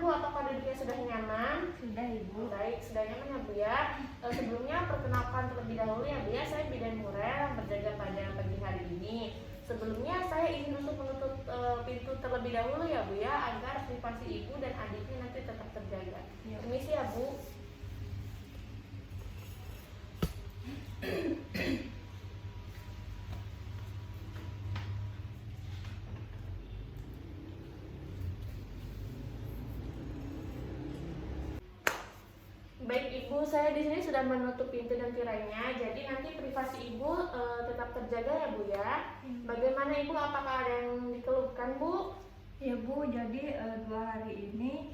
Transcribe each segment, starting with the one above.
Bu? Apakah duduknya sudah nyaman? Sudah Ibu. Baik, sudah nyaman ya Bu ya. Sebelumnya perkenalkan terlebih dahulu ya Bu ya, saya Bidan Murel yang berjaga pada pagi hari ini. Sebelumnya saya ingin untuk menutup pintu terlebih dahulu ya Bu ya, agar privasi Ibu dan adiknya nanti tetap terjaga. Permisi ya Bu. Baik Ibu, saya di sini sudah menutup pintu dan tirainya, jadi nanti privasi Ibu tetap terjaga ya Bu ya. Bagaimana Ibu, apakah ada yang dikeluhkan Bu? Ya Bu, jadi 2 hari ini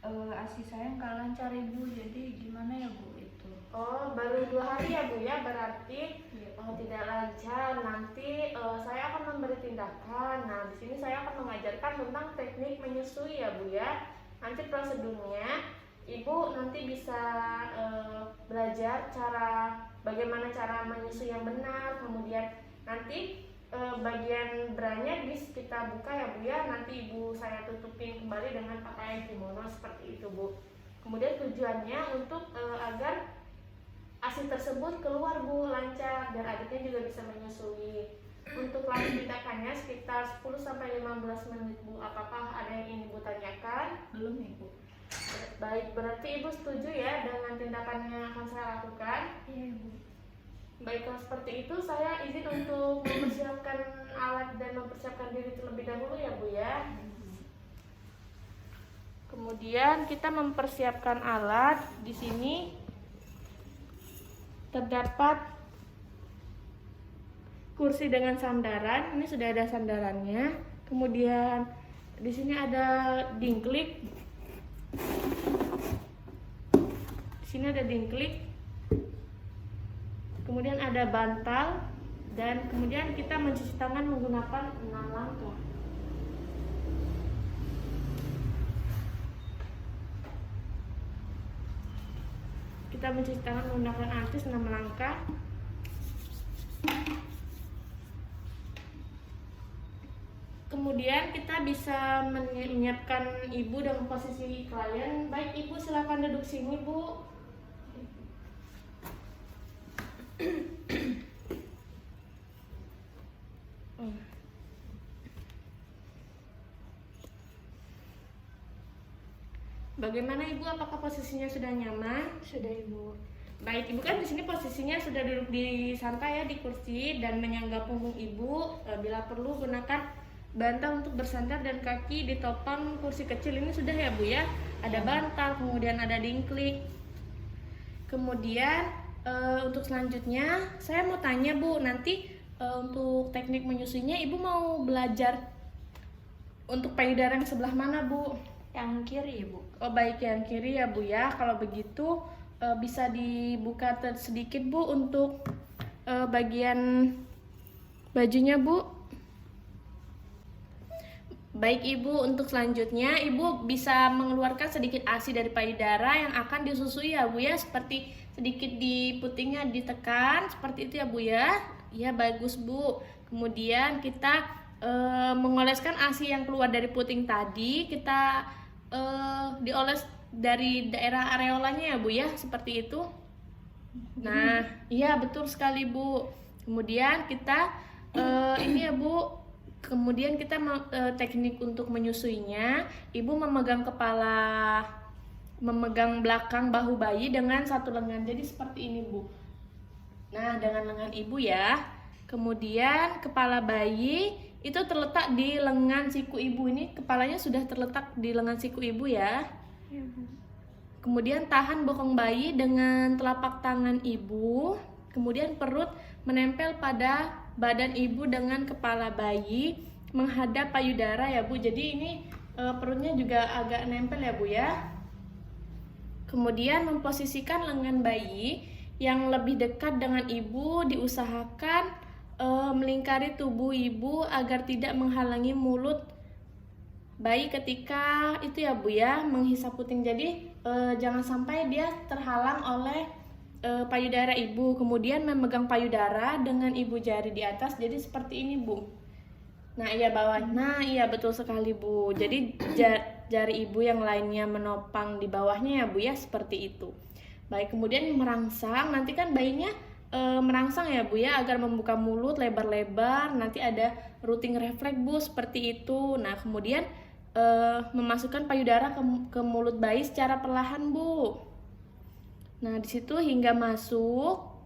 ASI saya nggak lancar Ibu, jadi gimana ya Bu itu? Oh, baru 2 hari ya Bu ya, berarti Ya. tidak lancar. Nanti saya akan memberi tindakan. Nah, di sini saya akan mengajarkan tentang teknik menyusui ya Bu ya. Nanti prosedurnya Ibu nanti bisa belajar bagaimana cara menyusui yang benar. Kemudian nanti bagian beranya bisa kita buka ya Bu ya. Nanti Ibu saya tutupin kembali dengan pakaian kimono seperti itu Bu. Kemudian tujuannya untuk agar ASI tersebut keluar Bu lancar dan adiknya juga bisa menyusui. Untuk lanjut tindakannya sekitar 10-15 menit Bu. Apakah ada yang ingin Ibu tanyakan? Belum Ibu. Baik, berarti Ibu setuju ya dengan tindakan yang akan saya lakukan? Iya Ibu. Baik, kalau seperti itu saya izin untuk mempersiapkan alat dan mempersiapkan diri terlebih dahulu ya Bu ya. Kemudian kita mempersiapkan alat. Di sini terdapat kursi dengan sandaran. Ini sudah ada sandarannya. Kemudian di sini ada dingklik. Di sini ada dingklik. Kemudian ada bantal dan kemudian kita mencuci tangan menggunakan 6 langkah. Kita mencuci tangan menggunakan antis 6 langkah. Kemudian kita bisa menyiapkan Ibu dengan posisi klien. Baik Ibu, silakan duduk sini Bu. Bagaimana Ibu? Apakah posisinya sudah nyaman? Sudah Ibu. Baik, Ibu kan di sini posisinya sudah duduk di santai ya di kursi dan menyangga punggung Ibu. Bila perlu gunakan bantal untuk bersandar dan kaki ditopang kursi kecil ini sudah ya Bu ya. Ada bantal, kemudian ada dingklik. Kemudian untuk selanjutnya saya mau tanya Bu, nanti untuk teknik menyusuinya Ibu mau belajar untuk payudara yang sebelah mana Bu? Yang kiri Ibu. Oh baik, yang kiri ya Bu ya. Kalau begitu bisa dibuka sedikit Bu untuk bagian bajunya Bu. Baik Ibu, untuk selanjutnya Ibu bisa mengeluarkan sedikit ASI dari payudara yang akan disusui ya Bu ya. Seperti sedikit di putingnya ditekan, seperti itu ya Bu ya. Ya bagus Bu. Kemudian kita mengoleskan ASI yang keluar dari puting tadi, kita dioles dari daerah areolanya ya Bu ya, seperti itu. Nah, iya betul sekali Bu. Kemudian kita ini ya Bu. Kemudian kita teknik untuk menyusuinya, Ibu memegang belakang bahu bayi dengan satu lengan. Jadi seperti ini Bu. Nah, dengan lengan Ibu ya. Kemudian kepala bayi itu terletak di lengan siku Ibu. Ini kepalanya sudah terletak di lengan siku Ibu ya. Iya Bu. Kemudian tahan bokong bayi dengan telapak tangan Ibu. Kemudian perut menempel pada badan Ibu dengan kepala bayi menghadap payudara ya Bu. Jadi ini perutnya juga agak nempel ya Bu ya. Kemudian memposisikan lengan bayi yang lebih dekat dengan Ibu, diusahakan melingkari tubuh Ibu agar tidak menghalangi mulut bayi ketika itu ya Bu ya menghisap puting. Jadi jangan sampai dia terhalang oleh payudara Ibu. Kemudian memegang payudara dengan ibu jari di atas. Jadi seperti ini Bu. Nah iya bawah, nah iya betul sekali Bu. Jadi jari ibu yang lainnya menopang di bawahnya ya Bu ya, seperti itu. Baik, kemudian merangsang, nanti kan bayinya merangsang ya Bu ya, agar membuka mulut lebar-lebar. Nanti ada routing refleks Bu, seperti itu. Nah kemudian memasukkan payudara ke mulut bayi secara perlahan Bu. Nah di situ hingga masuk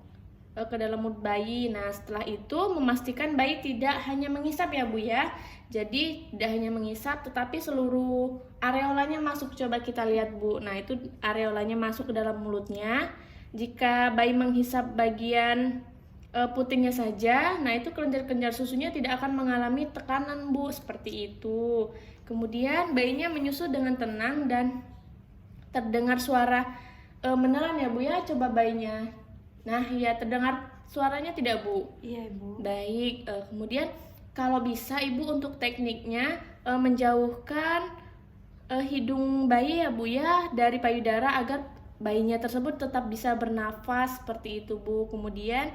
ke dalam mulut bayi. Nah setelah itu memastikan bayi tidak hanya mengisap ya Bu ya. Jadi tidak hanya mengisap tetapi seluruh areolanya masuk. Coba kita lihat Bu. Nah itu areolanya masuk ke dalam mulutnya. Jika bayi menghisap bagian putingnya saja, nah itu kelenjar-kelenjar susunya tidak akan mengalami tekanan Bu, seperti itu. Kemudian bayinya menyusu dengan tenang dan terdengar suara menelan ya Bu ya. Coba bayinya. Nah, ya terdengar suaranya tidak Bu? Iya Ibu. Baik, kemudian kalau bisa Ibu untuk tekniknya menjauhkan hidung bayi ya Bu ya dari payudara agar bayinya tersebut tetap bisa bernafas seperti itu Bu. Kemudian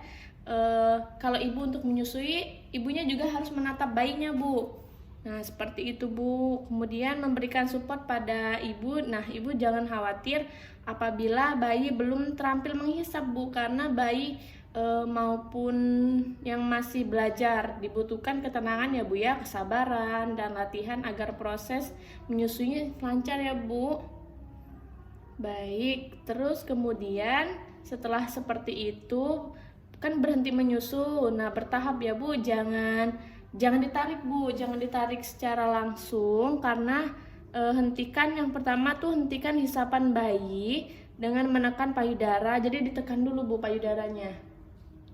kalau Ibu untuk menyusui, ibunya juga harus menatap bayinya Bu. Nah, seperti itu Bu. Kemudian memberikan support pada ibu. Nah, ibu jangan khawatir apabila bayi belum terampil menghisap Bu, karena bayi maupun yang masih belajar dibutuhkan ketenangan ya Bu ya, kesabaran dan latihan agar proses menyusuinya lancar ya Bu. Baik, terus kemudian setelah seperti itu kan berhenti menyusu. Nah, bertahap ya Bu, jangan ditarik Bu, jangan ditarik secara langsung karena hentikan yang pertama tuh hentikan hisapan bayi dengan menekan payudara. Jadi ditekan dulu Bu payudaranya.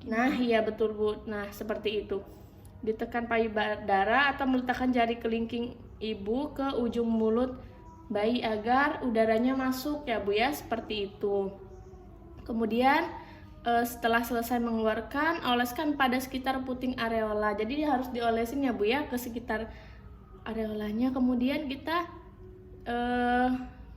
Nah, iya betul Bu. Nah, seperti itu. Ditekan payudara atau meletakkan jari kelingking ibu ke ujung mulut bayi agar udaranya masuk ya Bu ya, seperti itu. Kemudian setelah selesai mengeluarkan, oleskan pada sekitar puting areola. Jadi harus diolesin ya Bu ya ke sekitar areolanya. Kemudian kita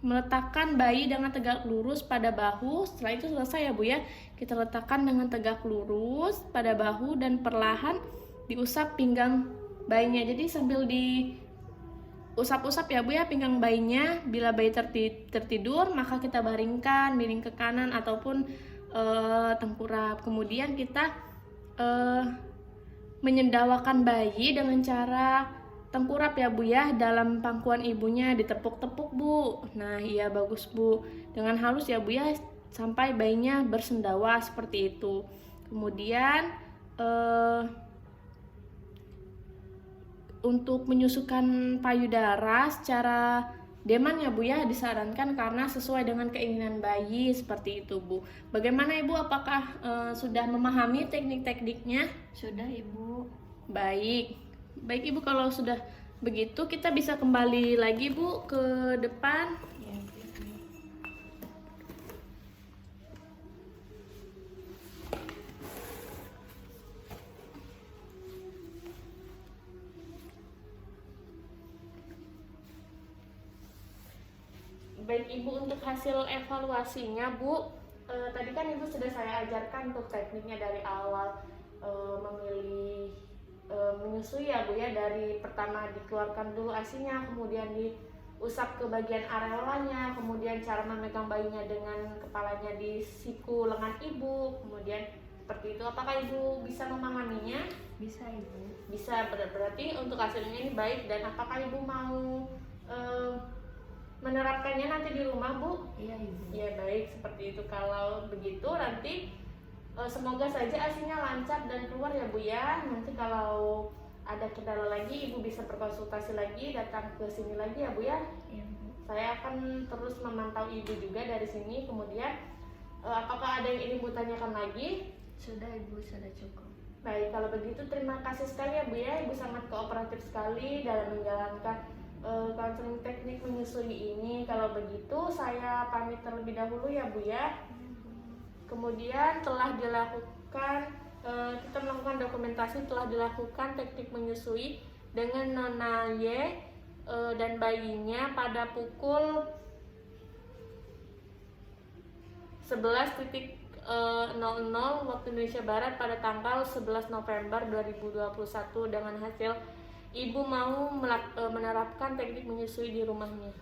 meletakkan bayi dengan tegak lurus pada bahu. Setelah itu selesai ya Bu ya. Kita letakkan dengan tegak lurus pada bahu dan perlahan diusap pinggang bayinya. Jadi sambil diusap-usap ya Bu ya pinggang bayinya. Bila bayi tertidur, maka kita baringkan miring ke kanan ataupun tengkurap. Kemudian kita menyendawakan bayi dengan cara tengkurap ya Bu ya, dalam pangkuan ibunya ditepuk-tepuk Bu. Nah iya bagus Bu, dengan halus ya Bu ya sampai bayinya bersendawa seperti itu. Kemudian untuk menyusukan payudara secara deman ya Bu ya disarankan karena sesuai dengan keinginan bayi seperti itu Bu. Bagaimana Ibu, apakah sudah memahami teknik-tekniknya? Sudah Ibu. Baik Ibu, kalau sudah begitu kita bisa kembali lagi Bu ke depan. Ya, Ibu. Baik Ibu, untuk hasil evaluasinya Bu, tadi kan Ibu sudah saya ajarkan untuk tekniknya dari awal memilih menyusui ya Bu ya, dari pertama dikeluarkan dulu ASINya, kemudian diusap ke bagian areolanya, kemudian cara memegang bayinya dengan kepalanya di siku lengan Ibu, kemudian seperti itu. Apakah Ibu bisa memahaminya? Bisa Ibu. Bisa, berarti untuk hasilnya ini baik. Dan apakah Ibu mau menerapkannya nanti di rumah Bu? Iya Ibu. Ya baik, seperti itu. Kalau begitu nanti semoga saja ASINya lancar dan keluar ya Bu ya. Nanti kalau ada kendala lagi Ibu bisa berkonsultasi lagi, datang ke sini lagi ya Bu ya. Iya Bu. Saya akan terus memantau Ibu juga dari sini. Kemudian apakah ada yang ingin Ibu tanyakan lagi? Sudah Ibu, sudah cukup. Baik, kalau begitu terima kasih sekali ya Bu ya. Ibu sangat kooperatif sekali dalam menjalankan konseling teknik menyusui ini. Kalau begitu saya pamit terlebih dahulu ya Bu ya. Kemudian telah dilakukan kita melakukan dokumentasi, telah dilakukan teknik menyusui dengan Nona Y dan bayinya pada pukul 11.00 waktu Indonesia Barat pada tanggal 11 November 2021 dengan hasil ibu mau menerapkan teknik menyusui di rumahnya?